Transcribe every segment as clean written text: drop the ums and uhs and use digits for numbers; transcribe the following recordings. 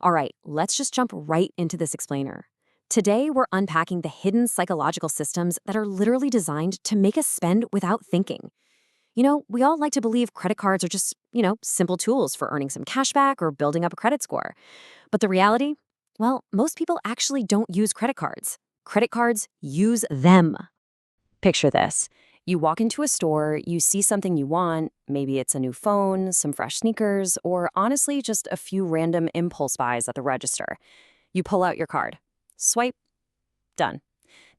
All right, let's just jump right into this explainer. Today, we're unpacking the hidden psychological systems that are literally designed to make us spend without thinking. We all like to believe credit cards are just, simple tools for earning some cash back or building up a credit score. But the reality? Well, most people actually don't use credit cards. Credit cards use them. Picture this. You walk into a store, you see something you want, maybe it's a new phone, some fresh sneakers, or honestly, just a few random impulse buys at the register. You pull out your card. Swipe. Done.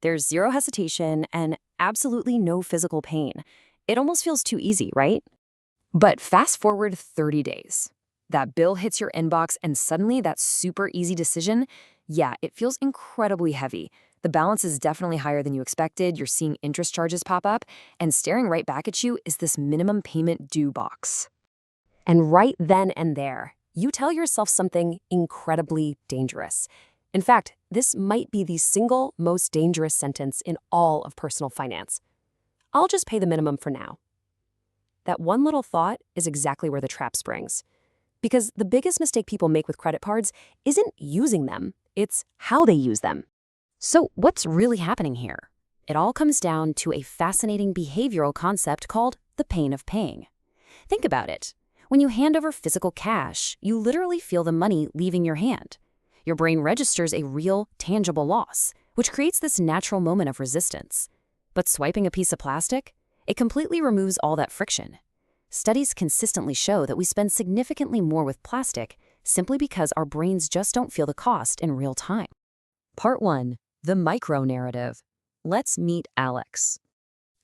There's zero hesitation and absolutely no physical pain. It almost feels too easy, right? But fast forward 30 days. That bill hits your inbox and suddenly that super easy decision, yeah, it feels incredibly heavy. The balance is definitely higher than you expected, you're seeing interest charges pop up, and staring right back at you is this minimum payment due box. And right then and there, you tell yourself something incredibly dangerous. In fact, this might be the single most dangerous sentence in all of personal finance. I'll just pay the minimum for now. That one little thought is exactly where the trap springs. Because the biggest mistake people make with credit cards isn't using them, it's how they use them. So what's really happening here? It all comes down to a fascinating behavioral concept called the pain of paying. Think about it. When you hand over physical cash, you literally feel the money leaving your hand. Your brain registers a real, tangible loss, which creates this natural moment of resistance. But swiping a piece of plastic? It completely removes all that friction. Studies consistently show that we spend significantly more with plastic simply because our brains just don't feel the cost in real time. Part 1. The micro-narrative. Let's meet Alex.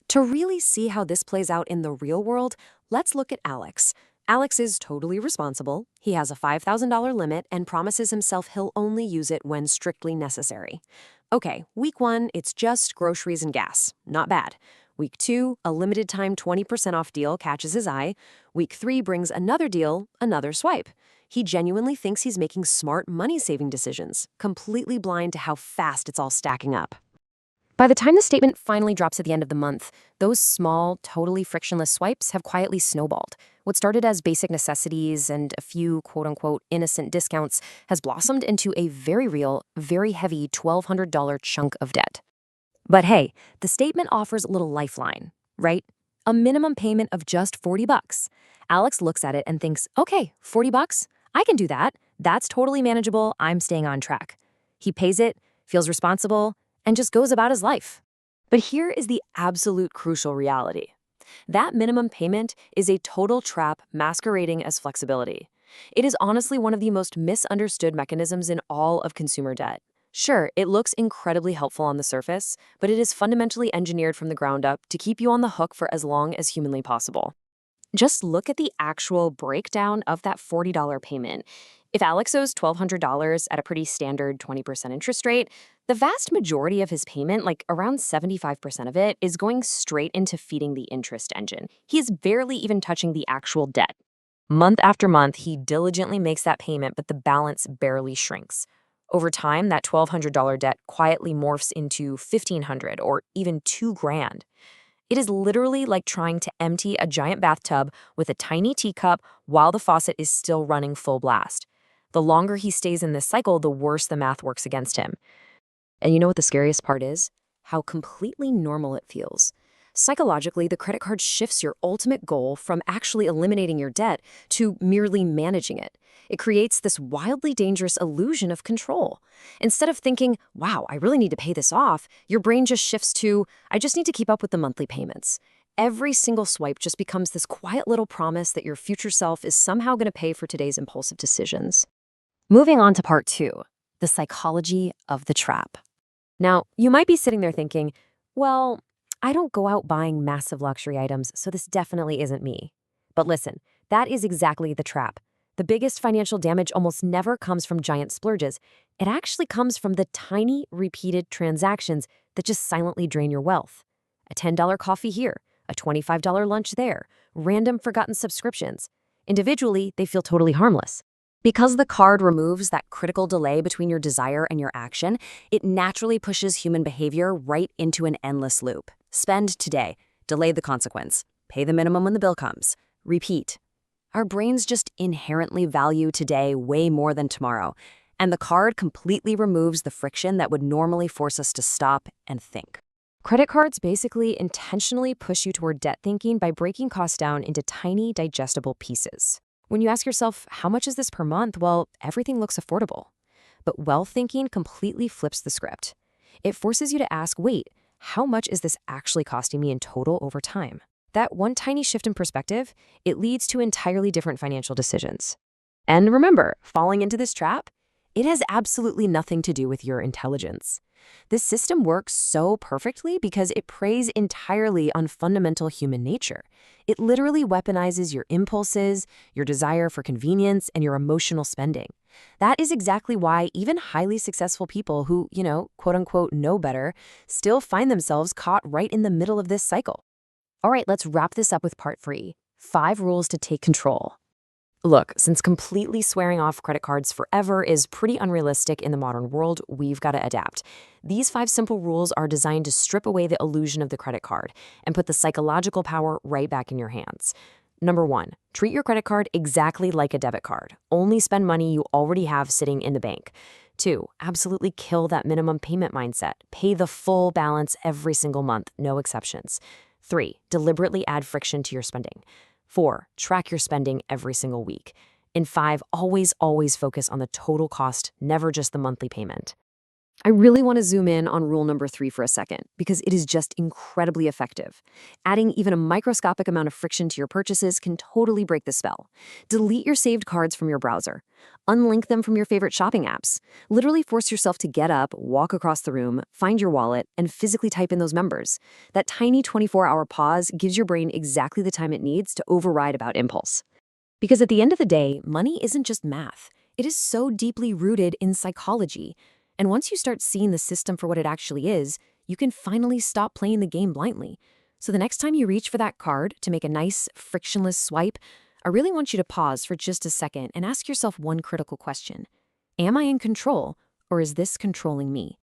To really see how this plays out in the real world, let's look at Alex. Alex is totally responsible. He has a $5,000 limit and promises himself he'll only use it when strictly necessary. Okay, week 1, it's just groceries and gas. Not bad. Week 2, a limited time 20% off deal catches his eye. Week 3 brings another deal, another swipe. He genuinely thinks he's making smart money-saving decisions, completely blind to how fast it's all stacking up. By the time the statement finally drops at the end of the month, those small, totally frictionless swipes have quietly snowballed. What started as basic necessities and a few quote-unquote innocent discounts has blossomed into a very real, very heavy $1,200 chunk of debt. But hey, the statement offers a little lifeline, right? A minimum payment of just $40. Alex looks at it and thinks, okay, $40? I can do that. That's totally manageable. I'm staying on track. He pays it, feels responsible, and just goes about his life. But here is the absolute crucial reality. That minimum payment is a total trap masquerading as flexibility. It is honestly one of the most misunderstood mechanisms in all of consumer debt. Sure, it looks incredibly helpful on the surface, but it is fundamentally engineered from the ground up to keep you on the hook for as long as humanly possible. Just look at the actual breakdown of that $40 payment. If Alex owes $1,200 at a pretty standard 20% interest rate, the vast majority of his payment, like around 75% of it, is going straight into feeding the interest engine. He is barely even touching the actual debt. Month after month, he diligently makes that payment, but the balance barely shrinks. Over time, that $1,200 debt quietly morphs into $1,500 or even $2,000. It is literally like trying to empty a giant bathtub with a tiny teacup while the faucet is still running full blast. The longer he stays in this cycle, the worse the math works against him. And you know what the scariest part is? How completely normal it feels. Psychologically, the credit card shifts your ultimate goal from actually eliminating your debt to merely managing it. It creates this wildly dangerous illusion of control. Instead of thinking, wow, I really need to pay this off, your brain just shifts to, I just need to keep up with the monthly payments. Every single swipe just becomes this quiet little promise that your future self is somehow going to pay for today's impulsive decisions. Moving on to part 2, the psychology of the trap. Now, you might be sitting there thinking, well, I don't go out buying massive luxury items, so this definitely isn't me. But listen, that is exactly the trap. The biggest financial damage almost never comes from giant splurges. It actually comes from the tiny, repeated transactions that just silently drain your wealth. A $10 coffee here, a $25 lunch there, random forgotten subscriptions. Individually, they feel totally harmless. Because the card removes that critical delay between your desire and your action, it naturally pushes human behavior right into an endless loop. Spend today, delay the consequence, pay the minimum when the bill comes, repeat. Our brains just inherently value today way more than tomorrow, and the card completely removes the friction that would normally force us to stop and think. Credit cards basically intentionally push you toward debt thinking by breaking costs down into tiny, digestible pieces. When you ask yourself, how much is this per month? Well, everything looks affordable. But wealth thinking completely flips the script. It forces you to ask, wait, how much is this actually costing me in total over time? That one tiny shift in perspective, it leads to entirely different financial decisions. And remember, falling into this trap, it has absolutely nothing to do with your intelligence. This system works so perfectly because it preys entirely on fundamental human nature. It literally weaponizes your impulses, your desire for convenience, and your emotional spending. That is exactly why even highly successful people who, quote unquote, know better, still find themselves caught right in the middle of this cycle. All right, let's wrap this up with part 3, 5 rules to take control. Look, since completely swearing off credit cards forever is pretty unrealistic in the modern world, we've got to adapt. These 5 simple rules are designed to strip away the illusion of the credit card and put the psychological power right back in your hands. Number 1, treat your credit card exactly like a debit card. Only spend money you already have sitting in the bank. 2, absolutely kill that minimum payment mindset. Pay the full balance every single month, no exceptions. 3, deliberately add friction to your spending. 4, track your spending every single week. And 5, always focus on the total cost, never just the monthly payment. I really want to zoom in on rule number 3 for a second, because it is just incredibly effective. Adding even a microscopic amount of friction to your purchases can totally break the spell. Delete your saved cards from your browser. Unlink them from your favorite shopping apps. Literally force yourself to get up, walk across the room, find your wallet, and physically type in those numbers. That tiny 24-hour pause gives your brain exactly the time it needs to override about impulse. Because at the end of the day, money isn't just math. It is so deeply rooted in psychology. And once you start seeing the system for what it actually is, you can finally stop playing the game blindly. So the next time you reach for that card to make a nice, frictionless swipe, I really want you to pause for just a second and ask yourself one critical question. Am I in control, or is this controlling me?